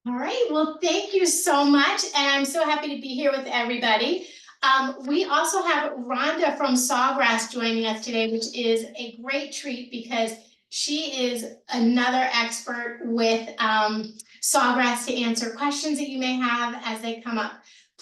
All right, well, thank you so much. And I'm so happy to be here with everybody. We also have Rhonda from Sawgrass joining us today, which is a great treat because she is another expert with Sawgrass to answer questions that you may have as they come up.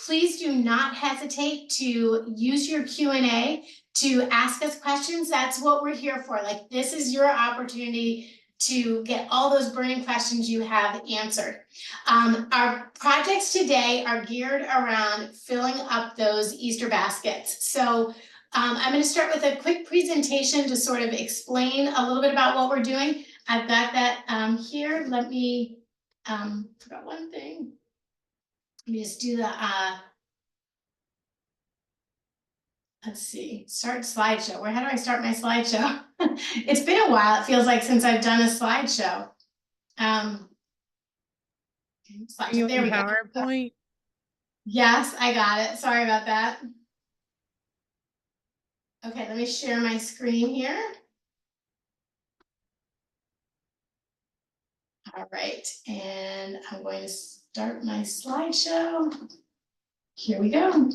Please do not hesitate to use your Q&A to ask us questions. That's what we're here for. Like, this is your opportunity to get all those burning questions you have answered. Our projects today are geared around filling up those Easter baskets. So I'm going to start with a quick presentation to sort of explain a little bit about what we're doing. I've got that here. Let me, forgot one thing. Let me just do the, let's see, start slideshow. How do I start my slideshow? It's been a while, it feels like, since I've done a slideshow. There we go. PowerPoint? Yes, I got it. Sorry about that. Okay, let me share my screen here. All right, and I'm going to start my slideshow. Here we go.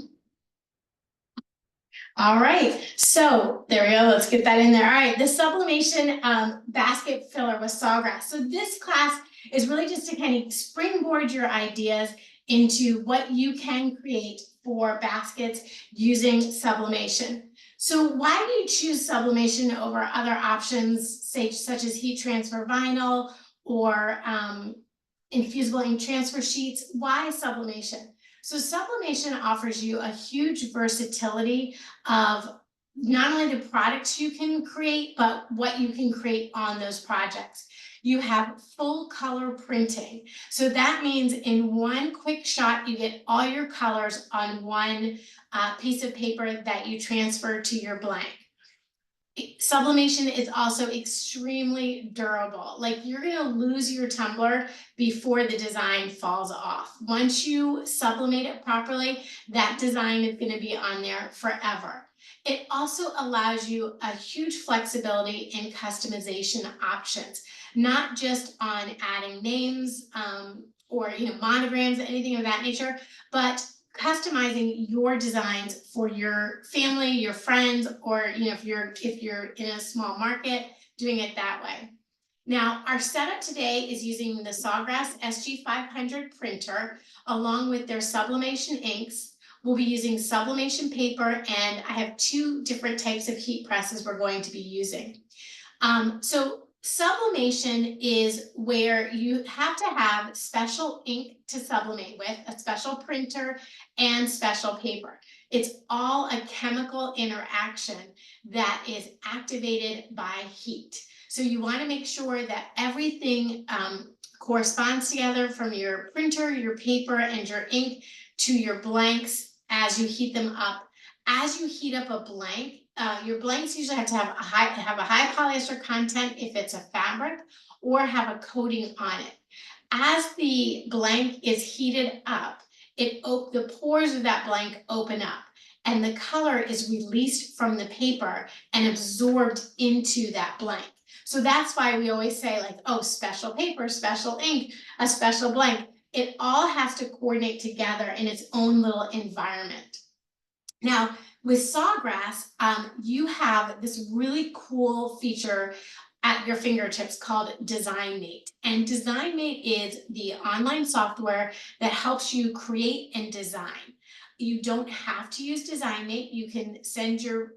All right, so there we go. Let's get that in there. All right, the sublimation basket filler with Sawgrass. So this class is really just to kind of springboard your ideas into what you can create for baskets using sublimation. So why do you choose sublimation over other options, say, such as heat transfer vinyl or infusible ink transfer sheets? Why sublimation? So sublimation offers you a huge versatility of not only the products you can create, but what you can create on those projects. You have full color printing. So that means in one quick shot, you get all your colors on one piece of paper that you transfer to your blank. Sublimation is also extremely durable. Like, you're going to lose your tumbler before the design falls off. Once you sublimate it properly, that design is going to be on there forever. It also allows you a huge flexibility in customization options, not just on adding names or monograms, anything of that nature, but customizing your designs for your family, your friends, or if you're in a small market, doing it that way. Now, our setup today is using the Sawgrass SG500 printer along with their sublimation inks. We'll be using sublimation paper, and I have two different types of heat presses we're going to be using. So sublimation is where you have to have special ink to sublimate with, a special printer, and special paper. It's all a chemical interaction that is activated by heat. So you want to make sure that everything corresponds together, from your printer, your paper, and your ink to your blanks as you heat them up. As you heat up a blank, your blanks usually have to have a high polyester content if it's a fabric, or have a coating on it. As the blank is heated up, the pores of that blank open up, and the color is released from the paper and absorbed into that blank. So that's why we always say, like, oh, special paper, special ink, a special blank. It all has to coordinate together in its own little environment. Now, with Sawgrass, you have this really cool feature at your fingertips called DesignMate. And DesignMate is the online software that helps you create and design. You don't have to use DesignMate. You can send your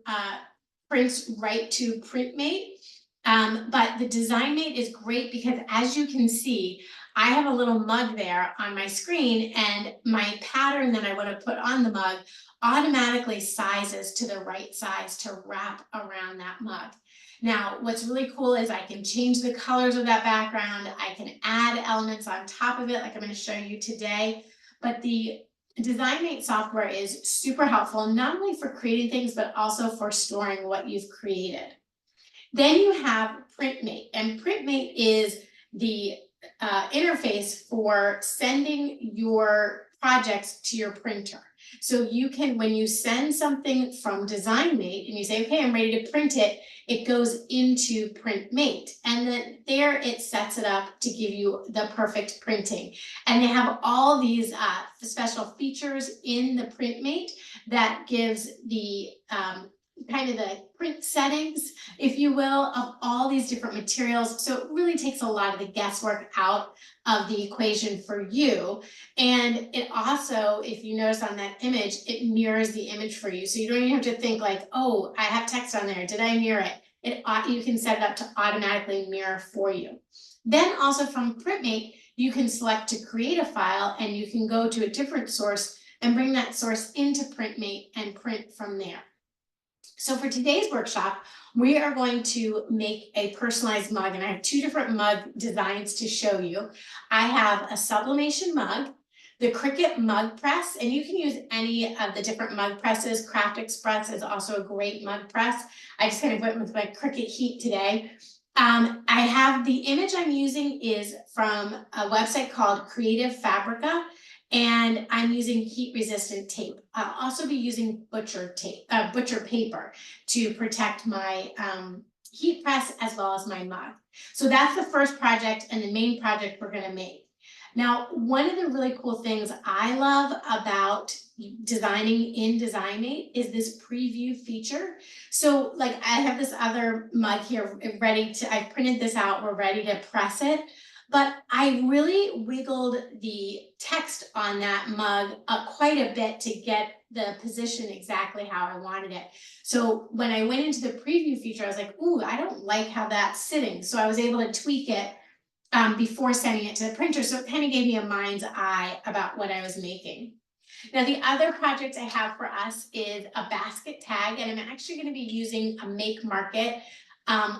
prints right to PrintMate. But the DesignMate is great because, as you can see, I have a little mug there on my screen, and my pattern that I want to put on the mug automatically sizes to the right size to wrap around that mug. Now, what's really cool is I can change the colors of that background. I can add elements on top of it, like I'm going to show you today. But the DesignMate software is super helpful, not only for creating things, but also for storing what you've created. Then you have PrintMate, and PrintMate is the interface for sending your projects to your printer. So you can, when you send something from DesignMate and you say, okay, I'm ready to print it, it goes into PrintMate. And then there it sets it up to give you the perfect printing. And they have all these special features in the PrintMate that gives the kind of the print settings, if you will, of all these different materials. So it really takes a lot of the guesswork out of the equation for you. And it also, if you notice on that image, it mirrors the image for you. So you don't even have to think like, oh, I have text on there, did I mirror it? You can set it up to automatically mirror for you. Then also from PrintMate, you can select to create a file and you can go to a different source and bring that source into PrintMate and print from there. So for today's workshop, we are going to make a personalized mug, and I have two different mug designs to show you. I have a Sublimation mug, the Cricut mug press, and you can use any of the different mug presses. Craft Express is also a great mug press. I just kind of went with my Cricut Heat today. I have the image I'm using is from a website called Creative Fabrica, and I'm using heat resistant tape. I'll also be using butcher paper to protect my heat press as well as my mug. So that's the first project and the main project we're gonna make. Now, one of the really cool things I love about designing in DesignMate is this preview feature. So like I have this other mug here ready to, I printed this out, we're ready to press it. But I really wiggled the text on that mug up quite a bit to get the position exactly how I wanted it. So when I went into the preview feature, I was like, ooh, I don't like how that's sitting. So I was able to tweak it before sending it to the printer. So it kind of gave me a mind's eye about what I was making. Now, the other project I have for us is a basket tag, and I'm actually going to be using a Make Market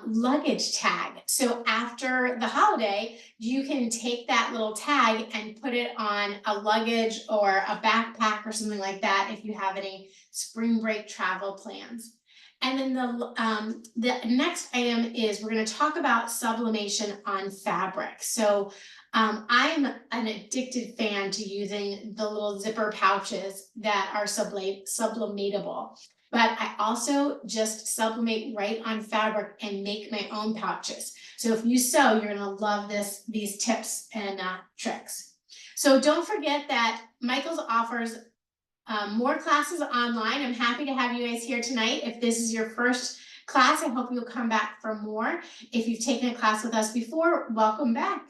luggage tag. So after the holiday, you can take that little tag and put it on a luggage or a backpack or something like that if you have any spring break travel plans. And then the next item is we're going to talk about sublimation on fabric. So I'm an addicted fan to using the little zipper pouches that are sublimatable. But I also just sublimate right on fabric and make my own pouches. So if you sew, you're gonna love these tips and tricks. So don't forget that Michaels offers more classes online. I'm happy to have you guys here tonight. If this is your first class, I hope you'll come back for more. If you've taken a class with us before, welcome back.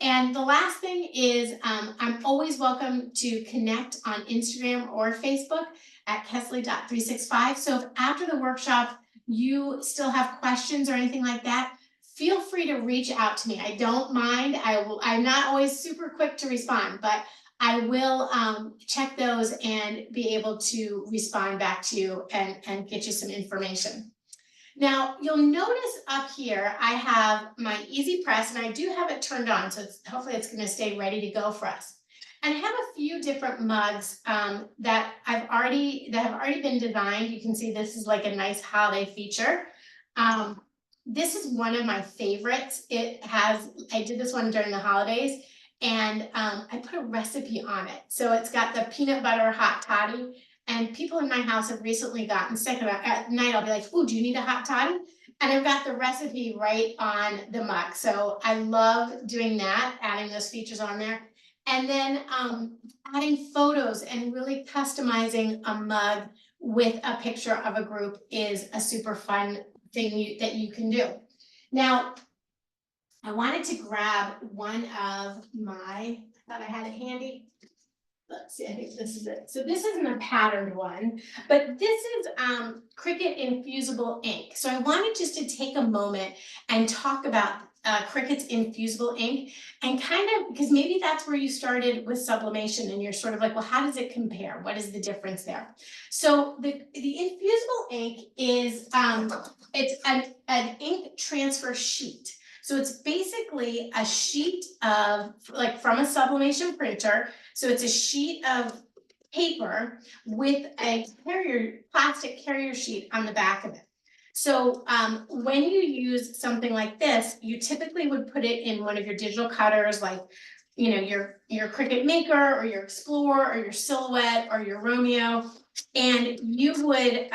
And the last thing is I'm always welcome to connect on Instagram or Facebook at Kesley.365. So if after the workshop you still have questions or anything like that, feel free to reach out to me. I don't mind. I'm not always super quick to respond, but I will check those and be able to respond back to you and get you some information. Now, you'll notice up here, I have my Easy Press, and I do have it turned on, so hopefully it's going to stay ready to go for us. And I have a few different mugs that have already been designed. You can see this is like a nice holiday feature. This is one of my favorites. I did this one during the holidays, and I put a recipe on it. So it's got the peanut butter hot toddy. And people in my house have recently gotten sick of it. At night, I'll be like, "Ooh, do you need a hot toddy?" And I've got the recipe right on the mug. So I love doing that, adding those features on there. And then adding photos and really customizing a mug with a picture of a group is a super fun thing that you can do. Now, I wanted to grab one of I thought I had it handy. Let's see, I think this is it. So this isn't a patterned one, but this is Cricut Infusible ink. So I wanted just to take a moment and talk about Cricut's Infusible ink, and kind of, because maybe that's where you started with sublimation and you're sort of like, well, how does it compare? What is the difference there? So the Infusible ink is, it's an ink transfer sheet. So it's basically a sheet of, like, from a sublimation printer. So it's a sheet of paper with a plastic carrier sheet on the back of it. So when you use something like this, you typically would put it in one of your digital cutters, like your Cricut Maker or your Explorer or your Silhouette or your Romeo, and you would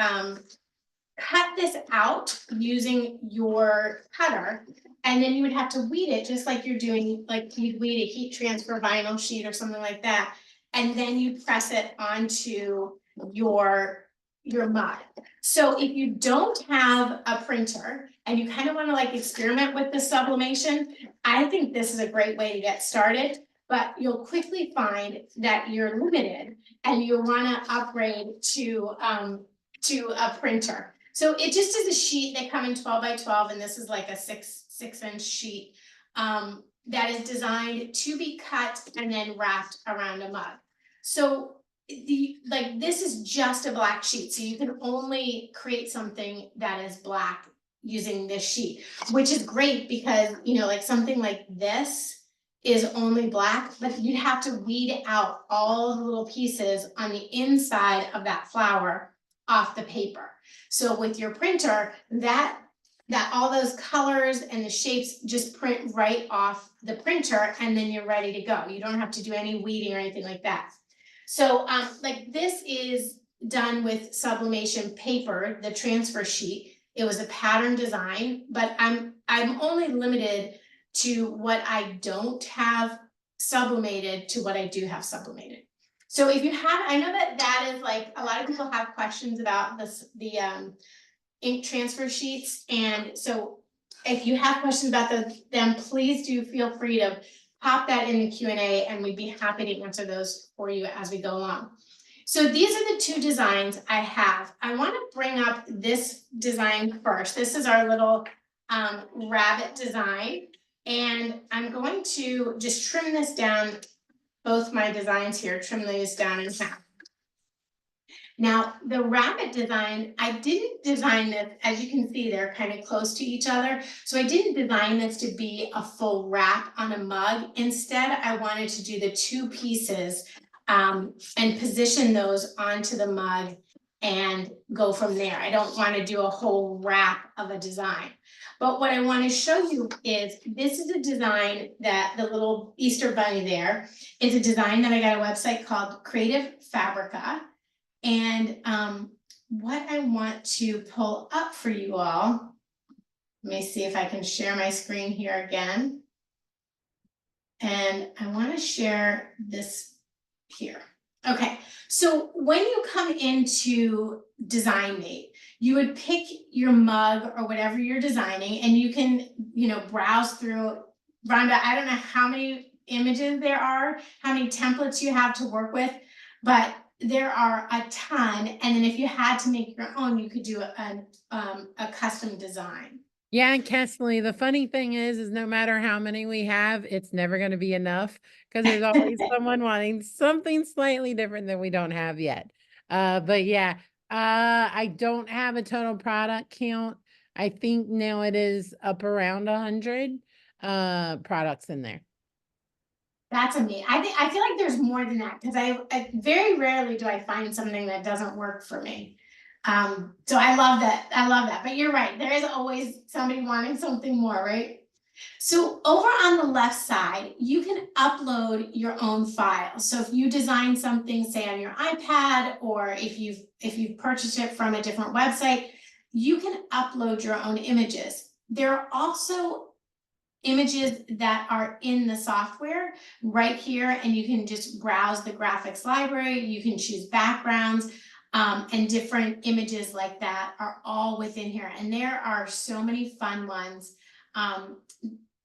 cut this out using your cutter, and then you would have to weed it just like you're doing, like you'd weed a heat transfer vinyl sheet or something like that. And then you press it onto your mug. So if you don't have a printer and you kind of want to like experiment with the sublimation, I think this is a great way to get started, but you'll quickly find that you're limited and you'll want to upgrade to a printer. So it just is a sheet. They come in 12 by 12, and this is like a six inch sheet that is designed to be cut and then wrapped around a mug. So this is just a black sheet, so you can only create something that is black using this sheet, which is great because like something like this is only black, but you'd have to weed out all the little pieces on the inside of that flower off the paper. So with your printer, that all those colors and the shapes just print right off the printer, and then you're ready to go. You don't have to do any weeding or anything like that. So like this is done with Sublimation Paper, the transfer sheet. It was a pattern design, but I'm only limited to what I don't have sublimated to what I do have sublimated. So if you have, I know that is like, a lot of people have questions about the ink transfer sheets. And so if you have questions about them, please do feel free to pop that in the Q&A, and we'd be happy to answer those for you as we go along. So these are the two designs I have. I want to bring up this design first. This is our little rabbit design. And I'm going to just trim this down, both my designs here, trim these down in half. Now, the rabbit design, I didn't design this, as you can see, they're kind of close to each other. So I didn't design this to be a full wrap on a mug. Instead, I wanted to do the two pieces and position those onto the mug and go from there. I don't want to do a whole wrap of a design. But what I want to show you is, this is a design that the little Easter bunny there is a design that I got a website called Creative Fabrica. And what I want to pull up for you all, let me see if I can share my screen here again. And I want to share this here. Okay, so when you come into Design Mate, you would pick your mug or whatever you're designing, and you can, browse through. Rhonda, I don't know how many images there are, how many templates you have to work with, but there are a ton. And then if you had to make your own, you could do a custom design. Yeah, and Kesley, the funny thing is no matter how many we have, it's never going to be enough, because there's always someone wanting something slightly different that we don't have yet. But yeah, I don't have a total product count. I think now it is up around 100 products in there. That's amazing. I feel like there's more than that, because I very rarely do I find something that doesn't work for me. So I love that. But you're right, there is always somebody wanting something more, right? So over on the left side, you can upload your own files. So if you design something, say on your iPad, or if you've purchased it from a different website, you can upload your own images. There are also images that are in the software right here, and you can just browse the graphics library. You can choose backgrounds, and different images like that are all within here. And there are so many fun ones.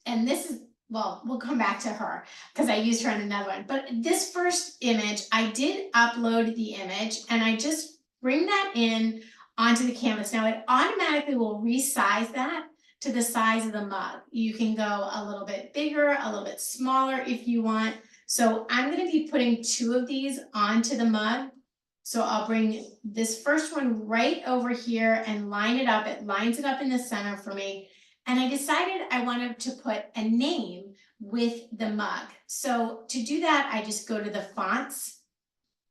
And this is, well, we'll come back to her because I used her in another one. But this first image, I did upload the image, and I just bring that in onto the canvas. Now it automatically will resize that to the size of the mug. You can go a little bit bigger, a little bit smaller if you want. So I'm going to be putting 2 of these onto the mug. So I'll bring this first one right over here and line it up. It lines it up in the center for me. And I decided I wanted to put a name with the mug. So to do that, I just go to the fonts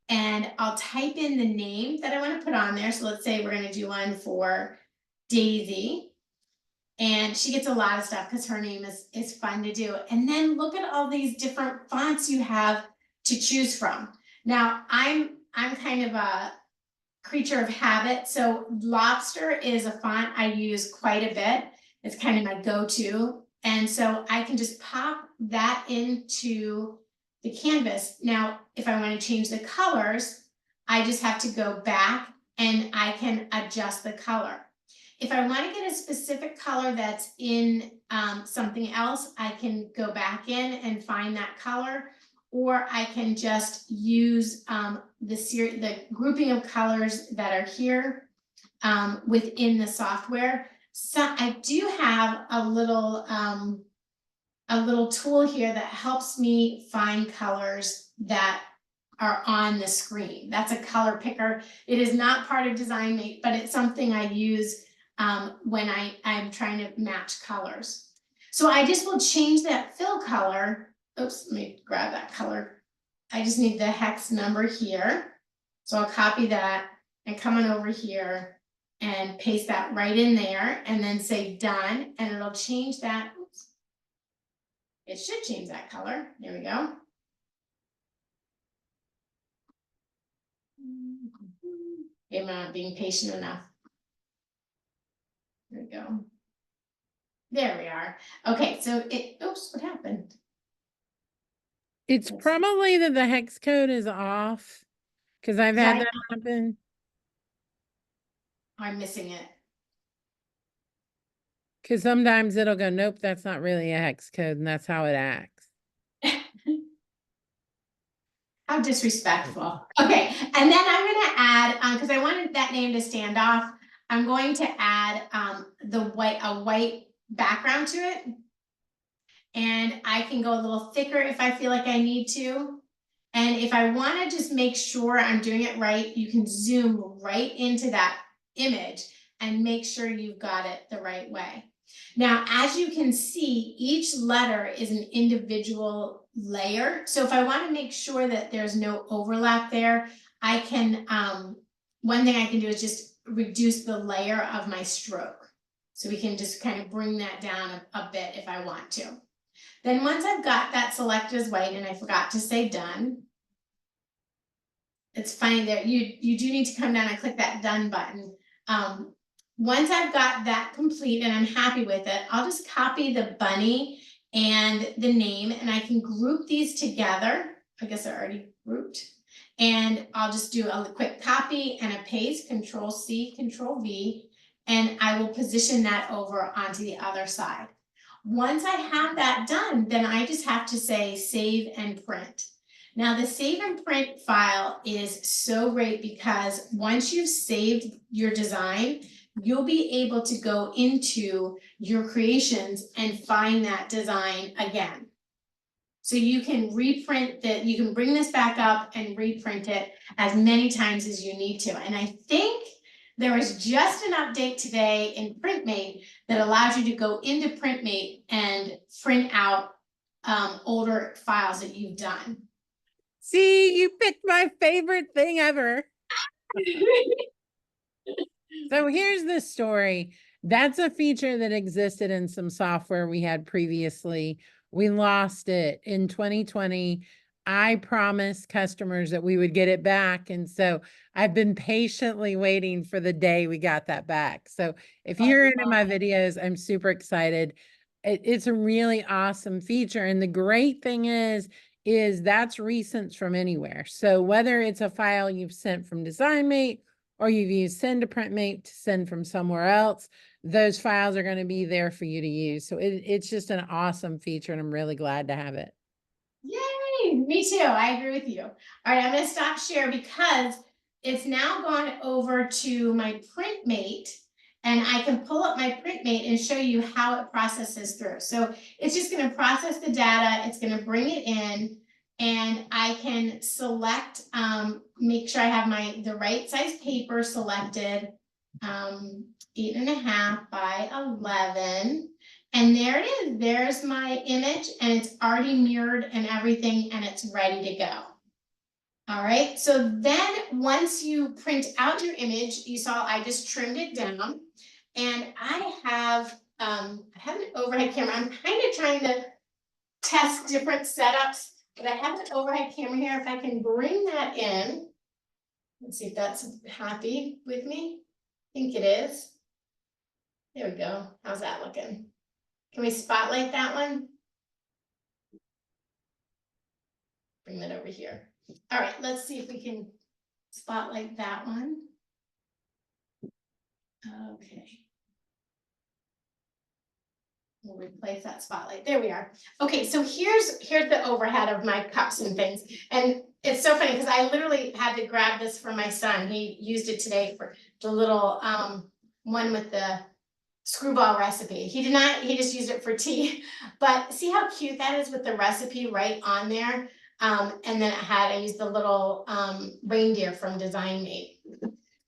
and I'll type in the name that I want to put on there. So let's say we're going to do one for Daisy. And she gets a lot of stuff because her name is fun to do. And then look at all these different fonts you have to choose from. Now, I'm kind of a creature of habit. So Lobster is a font I use quite a bit. It's kind of my go-to. And so I can just pop that into the canvas. Now, if I want to change the colors, I just have to go back and I can adjust the color. If I want to get a specific color that's in something else, I can go back in and find that color, or I can just use the grouping of colors that are here within the software. So I do have a little tool here that helps me find colors that are on the screen. That's a color picker. It is not part of DesignMate, but it's something I use when I'm trying to match colors. So I just will change that fill color. Oops, let me grab that color. I just need the hex number here. So I'll copy that and come on over here and paste that right in there and then say done, and it'll change that. Oops. It should change that color. There we go. I'm not being patient enough. There we go. There we are. Okay, so oops, what happened? It's probably that the hex code is off, because I've had that happen. I'm missing it. Because sometimes it'll go, nope, that's not really a hex code, and that's how it acts. How disrespectful. Okay, and then I'm going to add, because I wanted that name to stand off, I'm going to add a white background to it. And I can go a little thicker if I feel like I need to. And if I want to just make sure I'm doing it right, you can zoom right into that image and make sure you've got it the right way. Now, as you can see, each letter is an individual layer. So if I want to make sure that there's no overlap there, I can, one thing I can do is just reduce the layer of my stroke. So we can just kind of bring that down a bit if I want to. Then once I've got that selected as white, and I forgot to say done, it's funny that you do need to come down and click that done button. Once I've got that complete and I'm happy with it, I'll just copy the bunny and the name, and I can group these together. I guess they're already grouped. And I'll just do a quick copy and a paste, Control C, Control V, and I will position that over onto the other side. Once I have that done, then I just have to say save and print. Now the save and print file is so great because once you've saved your design, you'll be able to go into your creations and find that design again. So you can reprint that, you can bring this back up and reprint it as many times as you need to. And I think there was just an update today in PrintMate that allows you to go into PrintMate and print out older files that you've done. See, you picked my favorite thing ever. So here's the story. That's a feature that existed in some software we had previously. We lost it in 2020. I promised customers that we would get it back. And so I've been patiently waiting for the day we got that back. So if you're into my videos, I'm super excited. It's a really awesome feature. And the great thing is that's recent from anywhere. So whether it's a file you've sent from DesignMate or you've used Send to PrintMate to send from somewhere else, those files are going to be there for you to use. So it's just an awesome feature, and I'm really glad to have it. Yay, me too. I agree with you. All right, I'm going to stop share because it's now gone over to my PrintMate, and I can pull up my PrintMate and show you how it processes through. So it's just going to process the data. It's going to bring it in, and I can select, make sure I have the right size paper selected, 8.5 by 11. And there it is, there's my image, and it's already mirrored and everything, and it's ready to go. All right, so then once you print out your image, you saw I just trimmed it down, and I have I have an overhead camera. I'm kind of trying to test different setups, but I have an overhead camera here. If I can bring that in, let's see if that's happy with me. I think it is. There we go. How's that looking? Can we spotlight that one? Bring that over here. All right, let's see if we can spotlight that one. Okay. We'll replace that spotlight. There we are. Okay, so here's the overhead of my cups and things. And it's so funny because I literally had to grab this for my son. He used it today for the little one with the screwball recipe. He did not, he just used it for tea. But see how cute that is with the recipe right on there. And then I used the little reindeer from Design Mate.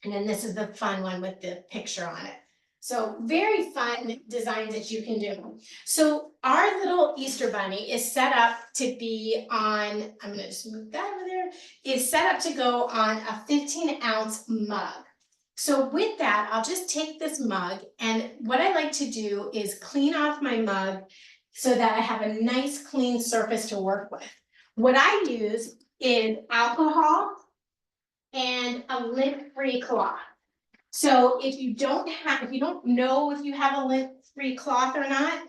And then this is the fun one with the picture on it. So very fun designs that you can do. So our little Easter bunny is set up to be on, I'm gonna just move that over there, is set up to go on a 15-ounce mug. So with that, I'll just take this mug, and what I like to do is clean off my mug so that I have a nice clean surface to work with. What I use is alcohol and a lint-free cloth. So if you don't know if you have a lint-free cloth or not,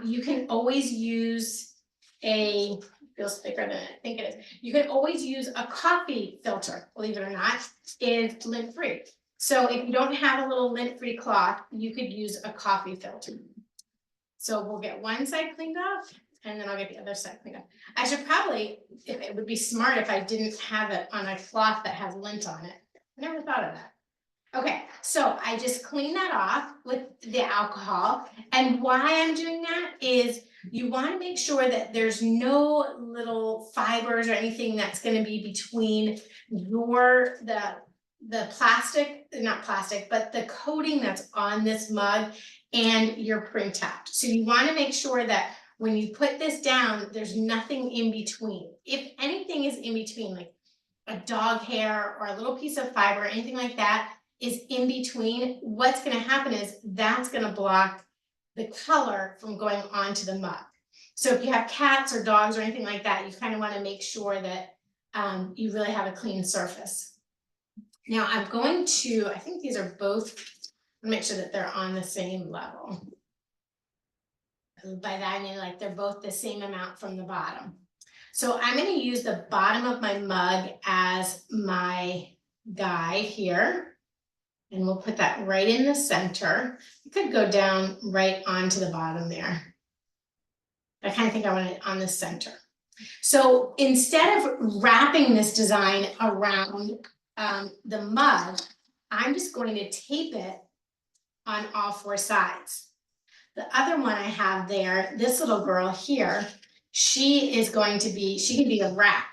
you can always use feels thicker than I think it is. You can always use a coffee filter, believe it or not, is lint-free. So if you don't have a little lint-free cloth, you could use a coffee filter. So we'll get one side cleaned off, and then I'll get the other side cleaned up. I should probably, it would be smart if I didn't have it on a cloth that has lint on it. I never thought of that. Okay, so I just clean that off with the alcohol. And why I'm doing that is you want to make sure that there's no little fibers or anything that's going to be between the plastic, not plastic, but the coating that's on this mug and your printout. So you want to make sure that when you put this down, there's nothing in between. If anything is in between, like a dog hair or a little piece of fiber, or anything like that is in between, what's going to happen is that's going to block the color from going onto the mug. So if you have cats or dogs or anything like that, you kind of want to make sure that you really have a clean surface. Now I'm going to, I think these are both, make sure that they're on the same level. By that I mean like they're both the same amount from the bottom. So I'm going to use the bottom of my mug as my guide here. And we'll put that right in the center. You could go down right onto the bottom there. I kind of think I want it on the center. So instead of wrapping this design around the mug, I'm just going to tape it on all four sides. The other one I have there, this little girl here, she can be a wrap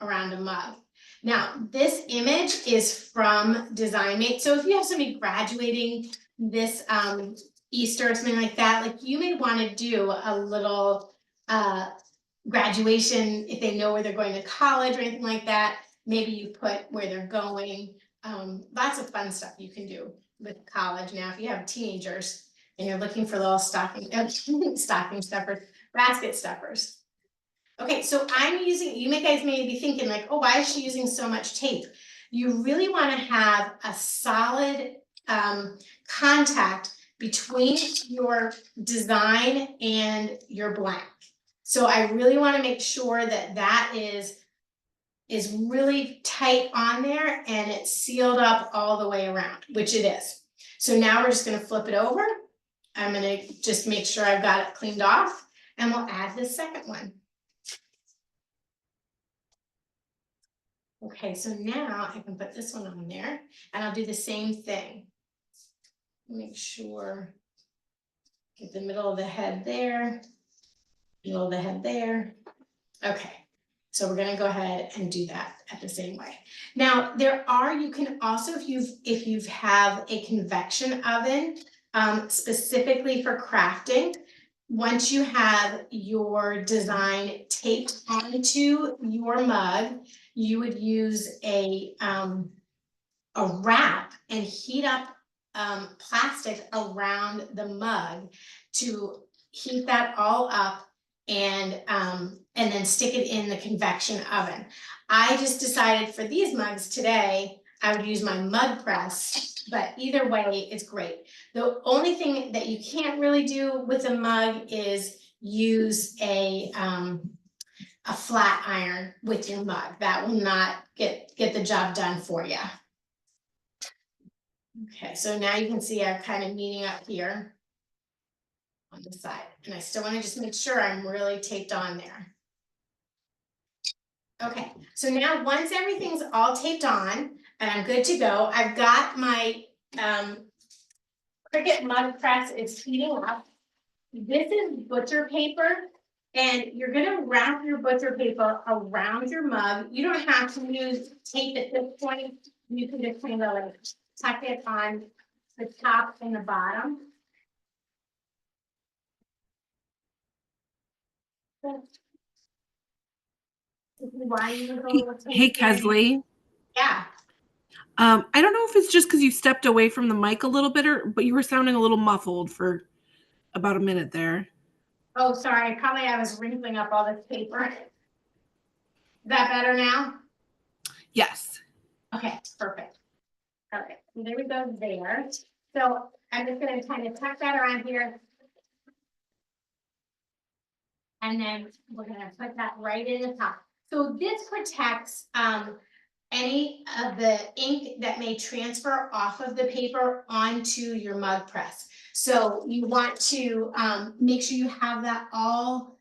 around a mug. Now, this image is from Design Mate. So if you have somebody graduating this Easter or something like that, like you may want to do a little graduation if they know where they're going to college or anything like that. Maybe you put where they're going. Lots of fun stuff you can do with college now. If you have teenagers and you're looking for little stocking stuffers, basket stuffers. Okay, so I'm using, you guys may be thinking like, oh, why is she using so much tape? You really want to have a solid contact between your design and your blank. So I really want to make sure that that is really tight on there and it's sealed up all the way around, which it is. So now we're just going to flip it over. I'm going to just make sure I've got it cleaned off, and we'll add the second one. Okay, so now I can put this one on there, and I'll do the same thing. Make sure, get the middle of the head there, middle of the head there. Okay, so we're gonna go ahead and do that at the same way. Now, you can also, if you have a convection oven, specifically for crafting, once you have your design taped onto your mug, you would use a wrap and heat up plastic around the mug to heat that all up and then stick it in the convection oven. I just decided for these mugs today, I would use my mug press, but either way, it's great. The only thing that you can't really do with a mug is use a flat iron with your mug. That will not get the job done for you. Okay, so now you can see I'm kind of meeting up here on the side, and I still want to just make sure I'm really taped on there. Okay, so now once everything's all taped on and I'm good to go, I've got my Cricut mug press. It's heating up. This is butcher paper, and you're gonna wrap your butcher paper around your mug. You don't have to use tape at this point. You can just kind of like tuck it on the top and the bottom. Hey, Kesley. Yeah. I don't know if it's just because you stepped away from the mic a little bit, but you were sounding a little muffled for about a minute there. Oh, sorry. Probably I was wrinkling up all this paper. Is that better now? Yes. Okay, perfect. All right, so there we go there. So I'm just going to kind of tuck that around here. And then we're going to put that right in the top. So this protects any of the ink that may transfer off of the paper onto your mug press. So you want to make sure you have that all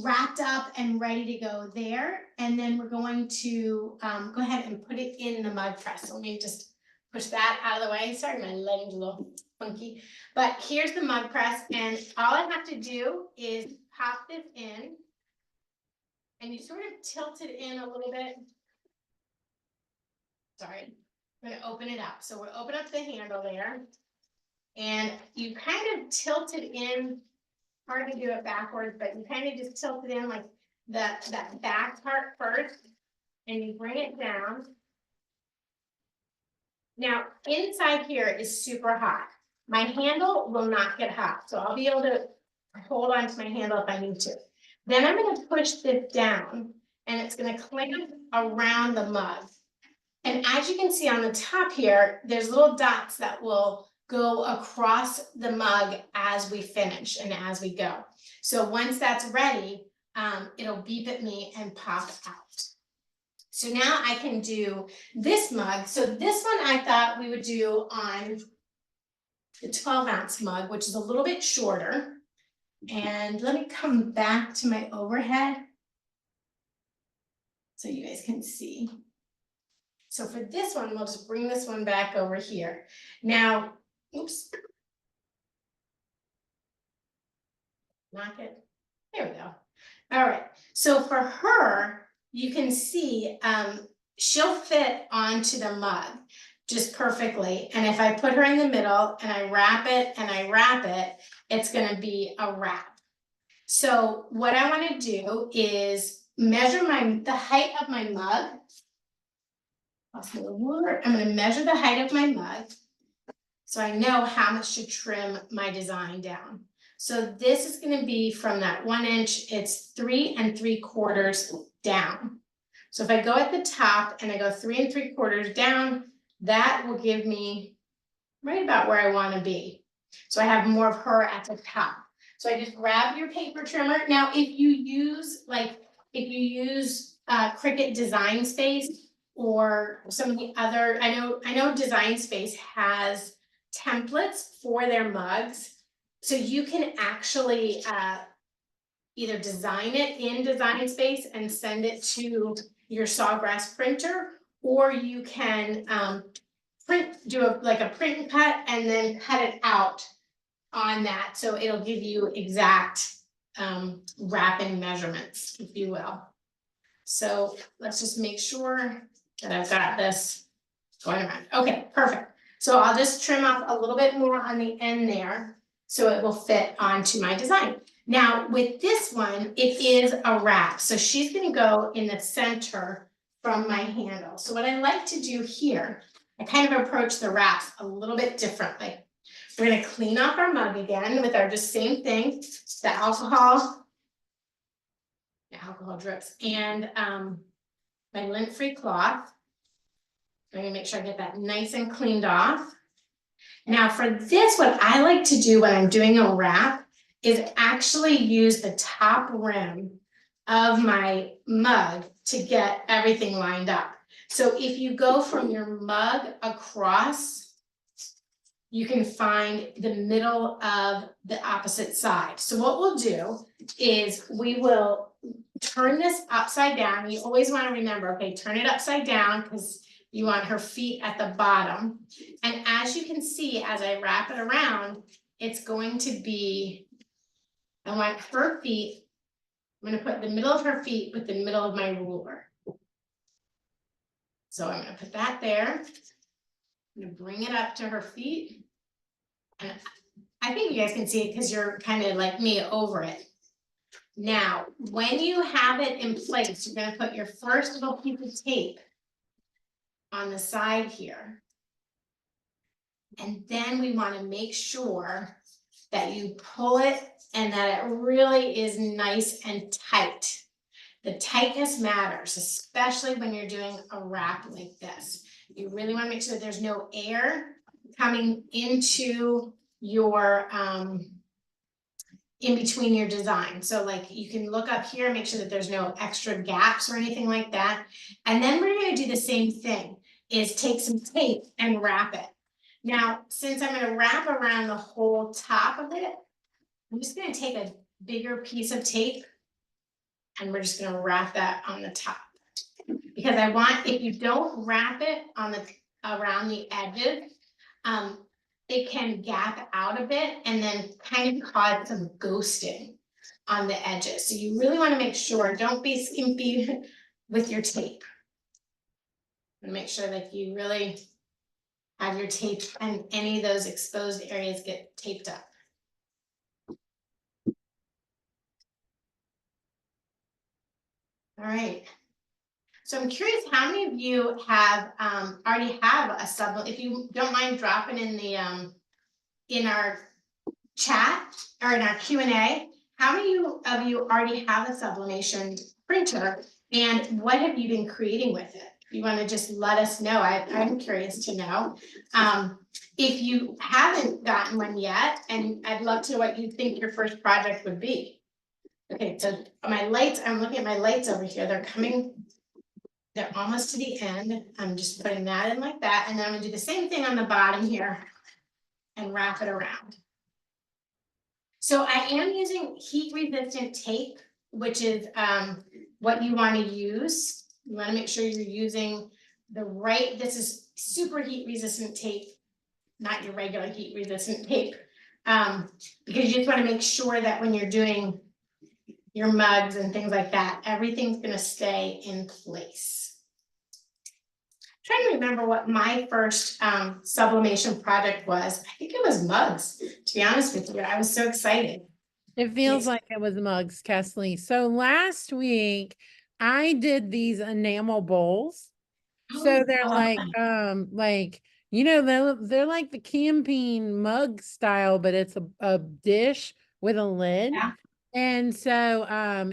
wrapped up and ready to go there. And then we're going to go ahead and put it in the mug press. So let me just push that out of the way. Sorry, my legging's a little funky. But here's the mug press, and all I have to do is pop this in. And you sort of tilt it in a little bit. Sorry, I'm going to open it up. So we'll open up the handle there. And you kind of tilt it in. Hard to do it backwards, but you kind of just tilt it in like that back part first, and you bring it down. Now, inside here is super hot. My handle will not get hot, so I'll be able to hold on to my handle if I need to. Then I'm going to push this down, and it's going to clamp around the mug. And as you can see on the top here, there's little dots that will go across the mug as we finish and as we go. So once that's ready, it'll beep at me and pop out. So now I can do this mug. So this one I thought we would do on the 12-ounce mug, which is a little bit shorter. And let me come back to my overhead so you guys can see. So for this one, we'll just bring this one back over here. Now, oops. Knock it. There we go. All right. So for her, you can see she'll fit onto the mug just perfectly. And if I put her in the middle and I wrap it and I wrap it, it's going to be a wrap. So what I want to do is measure the height of my mug. I'm going to measure the height of my mug so I know how much to trim my design down. So this is going to be from that 1 inch, it's 3 3/4 down. So if I go at the top and I go 3 3/4 down, that will give me right about where I want to be. So I have more of her at the top. So I just grab your paper trimmer. Now, if you use Cricut Design Space or some of the other, I know Design Space has templates for their mugs. So you can actually either design it in Design Space and send it to your Sawgrass printer, or you can do a print and cut and then cut it out on that. So it'll give you exact wrapping measurements, if you will. So let's just make sure that I've got this going around. Okay, perfect. So I'll just trim up a little bit more on the end there so it will fit onto my design. Now with this one, it is a wrap. So she's going to go in the center from my handle. So what I like to do here, I kind of approach the wraps a little bit differently. We're gonna clean off our mug again with our just same thing, the alcohol. The alcohol drips and my lint-free cloth. I'm gonna make sure I get that nice and cleaned off. Now for this, what I like to do when I'm doing a wrap is actually use the top rim of my mug to get everything lined up. So if you go from your mug across, you can find the middle of the opposite side. So what we'll do is we will turn this upside down. You always want to remember, okay, turn it upside down because you want her feet at the bottom. And as you can see, as I wrap it around, it's going to be, I want her feet, I'm going to put the middle of her feet with the middle of my ruler. So I'm going to put that there. I'm going to bring it up to her feet. And I think you guys can see it because you're kind of like me over it. Now, when you have it in place, you're going to put your first little piece of tape on the side here. And then we want to make sure that you pull it and that it really is nice and tight. The tightness matters, especially when you're doing a wrap like this. You really want to make sure that there's no air coming into your in between your design. So like you can look up here, make sure that there's no extra gaps or anything like that. And then we're going to do the same thing, is take some tape and wrap it. Now, since I'm going to wrap around the whole top of it, I'm just going to take a bigger piece of tape and we're just going to wrap that on the top. Because I want, if you don't wrap it on the around the edges, it can gap out a bit and then kind of cause some ghosting on the edges. So you really want to make sure, don't be skimpy with your tape. And make sure that you really have your tape and any of those exposed areas get taped up. All right. So I'm curious, how many of you have already have a sub? If you don't mind dropping in the in our chat or in our Q&A, how many of you already have a sublimation printer, and what have you been creating with it? You want to just let us know. I'm curious to know. If you haven't gotten one yet, and I'd love to know what you think your first project would be. Okay, so my lights, I'm looking at my lights over here. They're coming. They're almost to the end. I'm just putting that in like that. And then I'm gonna do the same thing on the bottom here and wrap it around. So I am using heat resistant tape, which is what you want to use. You want to make sure you're using the right, this is super heat resistant tape, not your regular heat resistant tape. Because you just want to make sure that when you're doing your mugs and things like that, everything's going to stay in place. Trying to remember what my first sublimation project was. I think it was mugs, to be honest with you. I was so excited. It feels like it was mugs, Kesley. So last week I did these enamel bowls. So they're like, you know, they're like the camping mug style, but it's a dish with a lid. Yeah. And so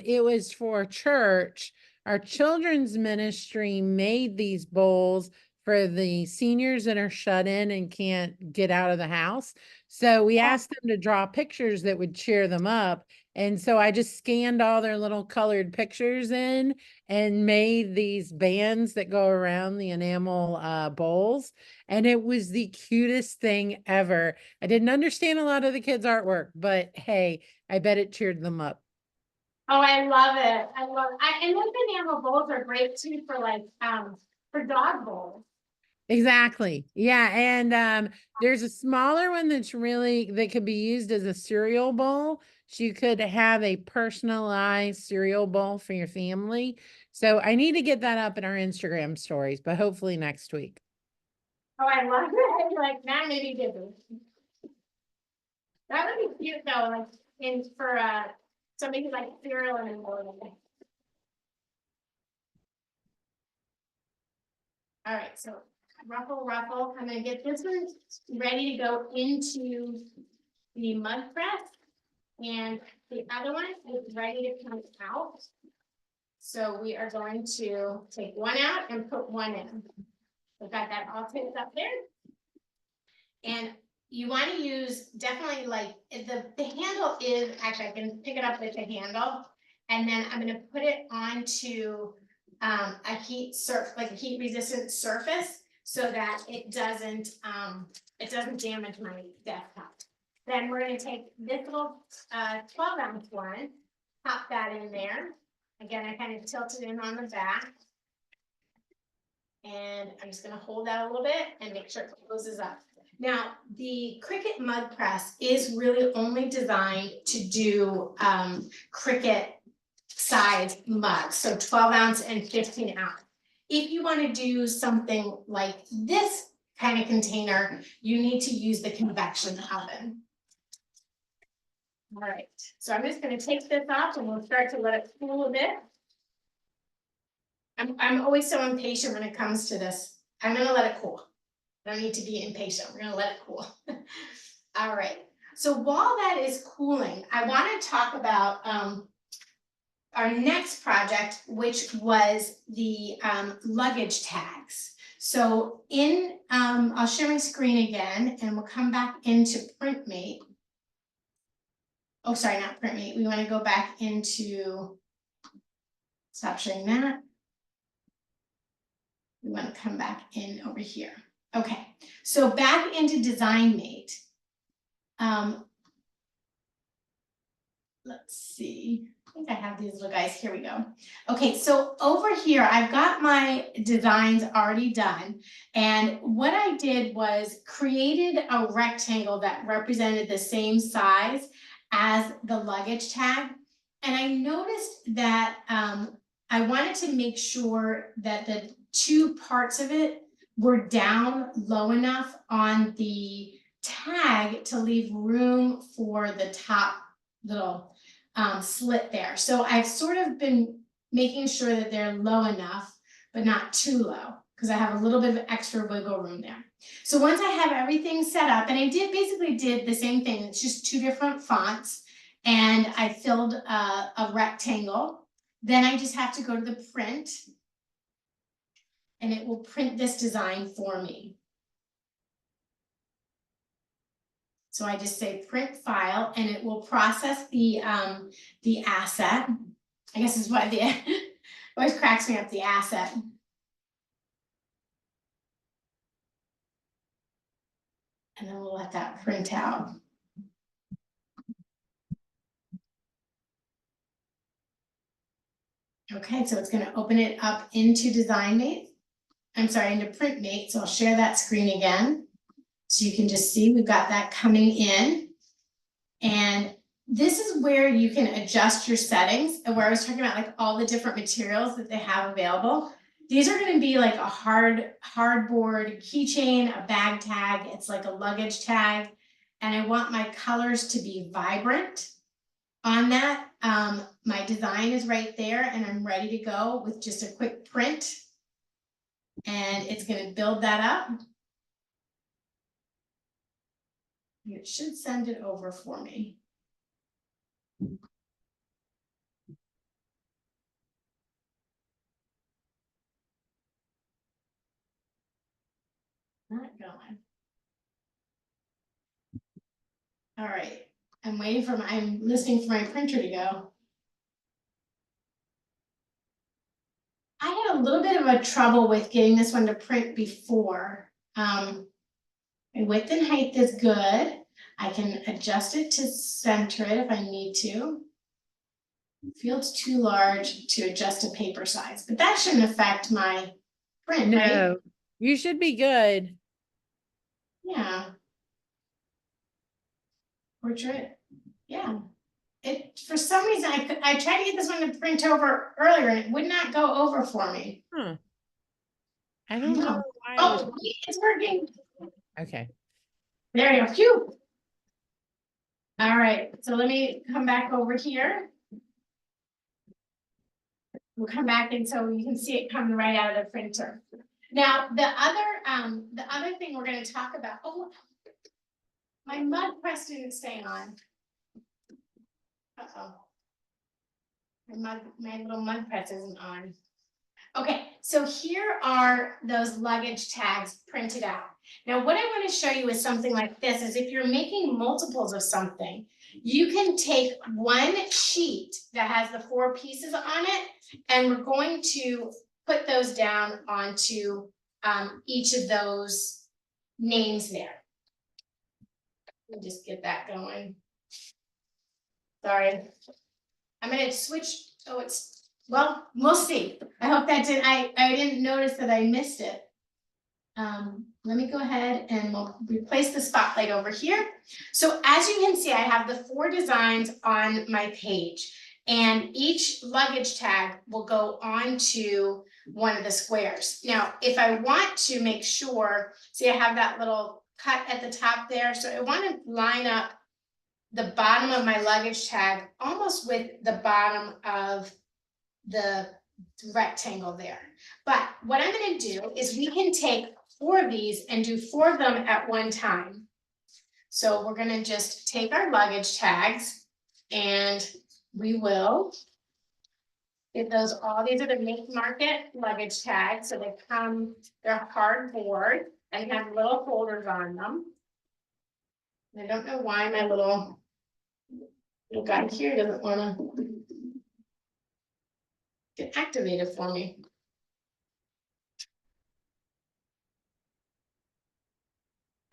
it was for church. Our children's ministry made these bowls for the seniors that are shut in and can't get out of the house. So we asked them to draw pictures that would cheer them up. And so I just scanned all their little colored pictures in and made these bands that go around the enamel bowls. And it was the cutest thing ever. I didn't understand a lot of the kids' artwork, but hey, I bet it cheered them up. Oh, I love it. I love it. And those enamel bowls are great too for like for dog bowls. Exactly. Yeah. And there's a smaller one that could be used as a cereal bowl. So you could have a personalized cereal bowl for your family. So I need to get that up in our Instagram stories, but hopefully next week. Oh, I love it. Like that maybe did. That would be cute though, like for somebody who likes cereal in the morning. All right, so ruffle. I'm gonna get this one ready to go into the mug press. And the other one is ready to come out. So we are going to take one out and put one in. We've got that all taped up there. And you want to use definitely like the handle is actually I can pick it up with the handle, and then I'm going to put it onto a heat resistant surface so that it doesn't damage my desktop. Then we're going to take this little 12-ounce one, pop that in there. Again, I kind of tilted in on the back. And I'm just going to hold that a little bit and make sure it closes up. Now, the Cricut mug press is really only designed to do Cricut size mugs, so 12-ounce and 15-ounce. If you want to do something like this kind of container, you need to use the convection oven. All right, so I'm just going to take this off and we'll start to let it cool a bit. I'm always so impatient when it comes to this. I'm going to let it cool. I don't need to be impatient. We're going to let it cool. All right. So while that is cooling, I want to talk about our next project, which was the luggage tags. So I'll share my screen again, and we'll come back into PrintMate. Oh, sorry, not PrintMate. We want to go back into, stop sharing that. We want to come back in over here. Okay, so back into DesignMate. Let's see. I think I have these little guys. Here we go. Okay, so over here, I've got my designs already done. And what I did was created a rectangle that represented the same size as the luggage tag. And I noticed that I wanted to make sure that the two parts of it were down low enough on the tag to leave room for the top little slit there. So I've sort of been making sure that they're low enough, but not too low, because I have a little bit of extra wiggle room there. So once I have everything set up, and I basically did the same thing, it's just two different fonts, and I filled a rectangle. Then I just have to go to the print, and it will print this design for me. So I just say print file, and it will process the asset. I guess is what always cracks me up, the asset. And then we'll let that print out. Okay, so it's going to open it up into DesignMate. I'm sorry, into PrintMate. So I'll share that screen again. So you can just see we've got that coming in. And this is where you can adjust your settings, and where I was talking about like all the different materials that they have available. These are going to be like a hardboard keychain, a bag tag. It's like a luggage tag. And I want my colors to be vibrant on that. My design is right there, and I'm ready to go with just a quick print. And it's going to build that up. It should send it over for me. Not going. All right. I'm listening for my printer to go. I had a little bit of a trouble with getting this one to print before. My width and height is good. I can adjust it to center it if I need to. It feels too large to adjust a paper size, but that shouldn't affect my print, right? No, you should be good. Yeah. Portrait. Yeah. It, for some reason, I tried to get this one to print over earlier and it would not go over for me. Huh. I don't know why. Oh, it's working. Okay. There you go. Phew. All right, so let me come back over here. We'll come back and so you can see it coming right out of the printer. Now, the other thing we're gonna talk about, oh, my mud press didn't stay on. Uh-oh. My little mud press isn't on. Okay, so here are those luggage tags printed out. Now, what I want to show you is something like this, is if you're making multiples of something, you can take one sheet that has the 4 pieces on it, and we're going to put those down onto each of those names there. Let me just get that going. Sorry. I'm gonna switch, oh, well, we'll see. I hope that I didn't notice that I missed it. Let me go ahead and we'll replace the spotlight over here. So as you can see, I have the 4 designs on my page, and each luggage tag will go onto one of the squares. Now, if I want to make sure, see, I have that little cut at the top there, so I want to line up the bottom of my luggage tag almost with the bottom of the rectangle there. But what I'm going to do is we can take 4 of these and do 4 of them at one time. So we're going to just take our luggage tags and we will get those all. These are the Make Market luggage tags. So they're hardboard and have little holders on them. I don't know why my little guy here doesn't want to get activated for me.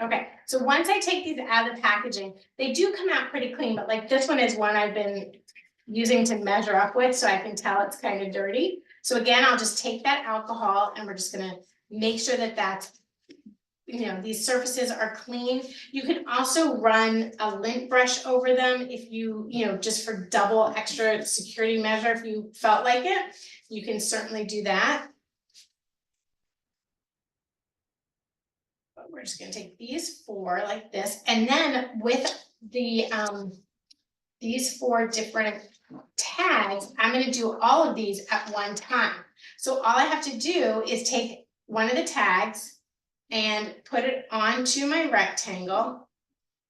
Okay, so once I take these out of the packaging, they do come out pretty clean, but like this one is one I've been using to measure up with, so I can tell it's kind of dirty. So again, I'll just take that alcohol and we're just gonna make sure that that's, these surfaces are clean. You can also run a lint brush over them if you, just for double extra security measure, if you felt like it, you can certainly do that. But we're just gonna take these 4 like this, and then with the these 4 different tags, I'm gonna do all of these at one time. So all I have to do is take one of the tags and put it onto my rectangle,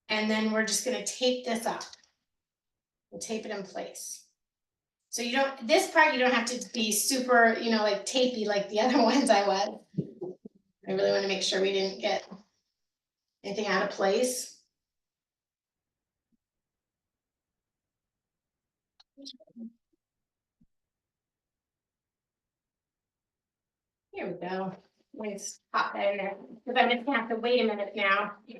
and then we're just gonna tape this up. We'll tape it in place. So this part you don't have to be super, like tapey like the other ones I was. I really want to make sure we didn't get anything out of place. Here we go. Let me just pop that in there, because I'm just gonna have to wait a minute now. I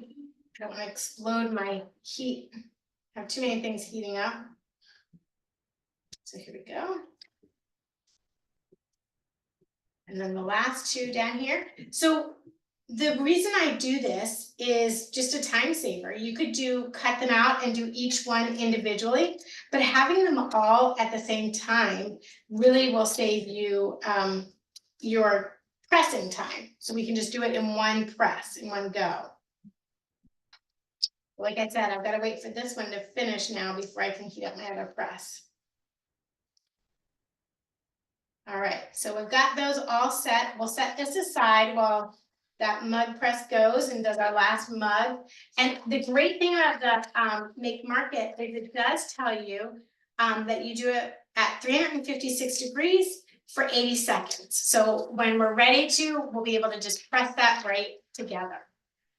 don't want to explode my heat. I have too many things heating up. So here we go. And then the last 2 down here. So the reason I do this is just a time saver. You could cut them out and do each one individually, but having them all at the same time really will save you your pressing time. So we can just do it in one press, in one go. Like I said, I've got to wait for this one to finish now before I can heat up my other press. All right, so we've got those all set. We'll set this aside while that mug press goes and does our last mug. And the great thing about the Make Market is it does tell you that you do it at 356 degrees for 80 seconds. So when we're ready to, we'll be able to just press that right together.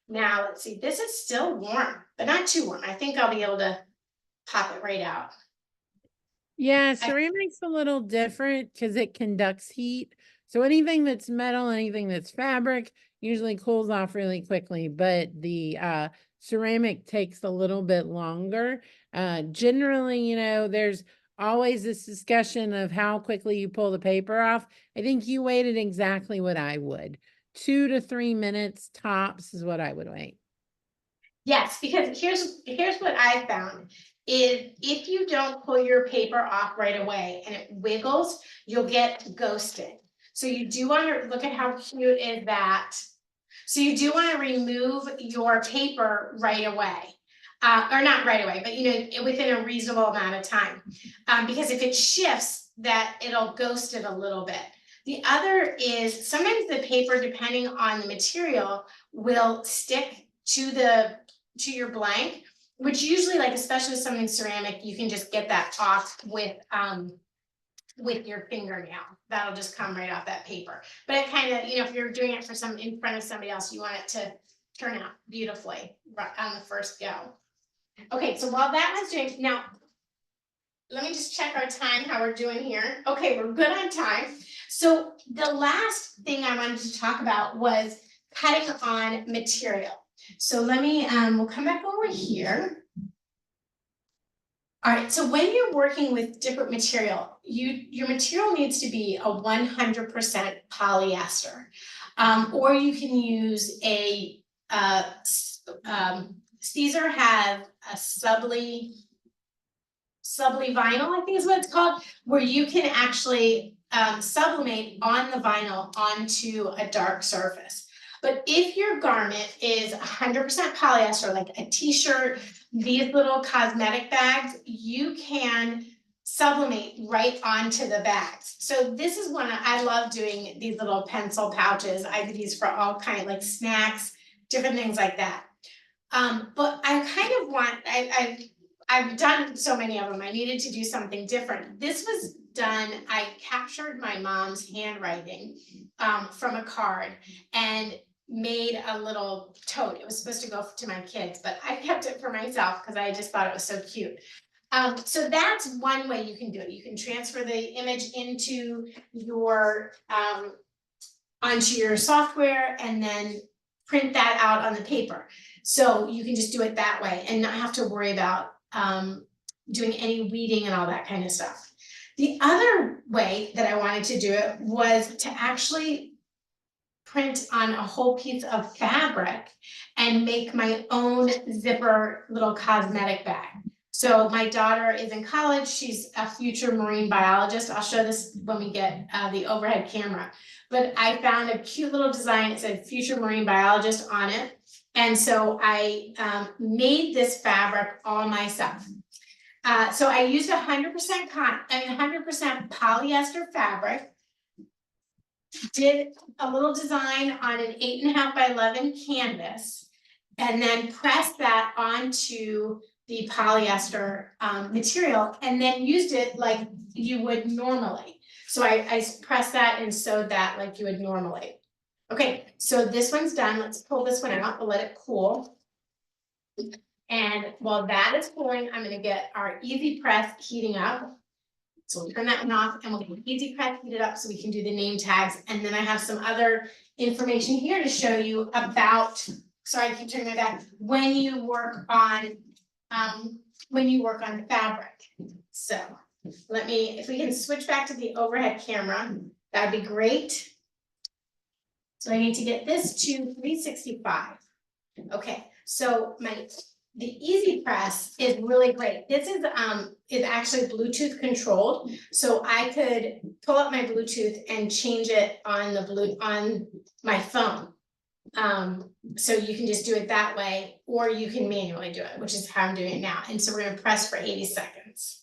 Now, let's see, this is still warm, but not too warm. I think I'll be able to pop it right out. Yeah, ceramic's a little different because it conducts heat. So anything that's metal, anything that's fabric usually cools off really quickly, but the ceramic takes a little bit longer. Generally, there's always this discussion of how quickly you pull the paper off. I think you waited exactly what I would. 2 to 3 minutes tops is what I would wait. Yes, because here's what I found is if you don't pull your paper off right away and it wiggles, you'll get ghosted. So you do want to look at how cute is that. So you do want to remove your paper right away. Or not right away, but within a reasonable amount of time. Because if it shifts, that it'll ghost it a little bit. The other is sometimes the paper, depending on the material, will stick to your blank, which usually, like especially with something ceramic, you can just get that off with your fingernail. That'll just come right off that paper. But it kind of, if you're doing it for in front of somebody else, you want it to turn out beautifully right on the first go. Okay, so while that one's doing, now, let me just check our time, how we're doing here. Okay, we're good on time. So the last thing I wanted to talk about was cutting on material. So let me, we'll come back over here. All right, so when you're working with different material, your material needs to be a 100% polyester. Or you can use a, Caesar have a Subli vinyl, I think is what it's called, where you can actually sublimate on the vinyl onto a dark surface. But if your garment is 100% polyester, like a t-shirt, these little cosmetic bags, you can sublimate right onto the bags. So this is one I love doing, these little pencil pouches. I do these for all kind of like snacks, different things like that. But I kind of want, I've done so many of them. I needed to do something different. This was done, I captured my mom's handwriting from a card and made a little tote. It was supposed to go to my kids, but I kept it for myself because I just thought it was so cute. So that's one way you can do it. You can transfer the image into your onto your software and then print that out on the paper. So you can just do it that way and not have to worry about doing any weeding and all that kind of stuff. The other way that I wanted to do it was to actually print on a whole piece of fabric and make my own zipper little cosmetic bag. So my daughter is in college. She's a future marine biologist. I'll show this when we get the overhead camera. But I found a cute little design. It said future marine biologist on it. And so I made this fabric all myself. So I used 100% 100% polyester fabric. Did a little design on an 8.5 by 11 canvas, and then pressed that onto the polyester material, and then used it like you would normally. So I pressed that and sewed that like you would normally. Okay, so this one's done. Let's pull this one out. We'll let it cool. And while that is cooling, I'm gonna get our easy press heating up. So we'll turn that one off and we'll get easy press heated up so we can do the name tags. And then I have some other information here to show you about, sorry, I keep turning my back, when you work on fabric. So if we can switch back to the overhead camera, that'd be great. So I need to get this to 365. Okay, so the easy press is really great. This is actually Bluetooth controlled, so I could pull up my Bluetooth and change it on my phone. So you can just do it that way, or you can manually do it, which is how I'm doing it now. And so we're gonna press for 80 seconds.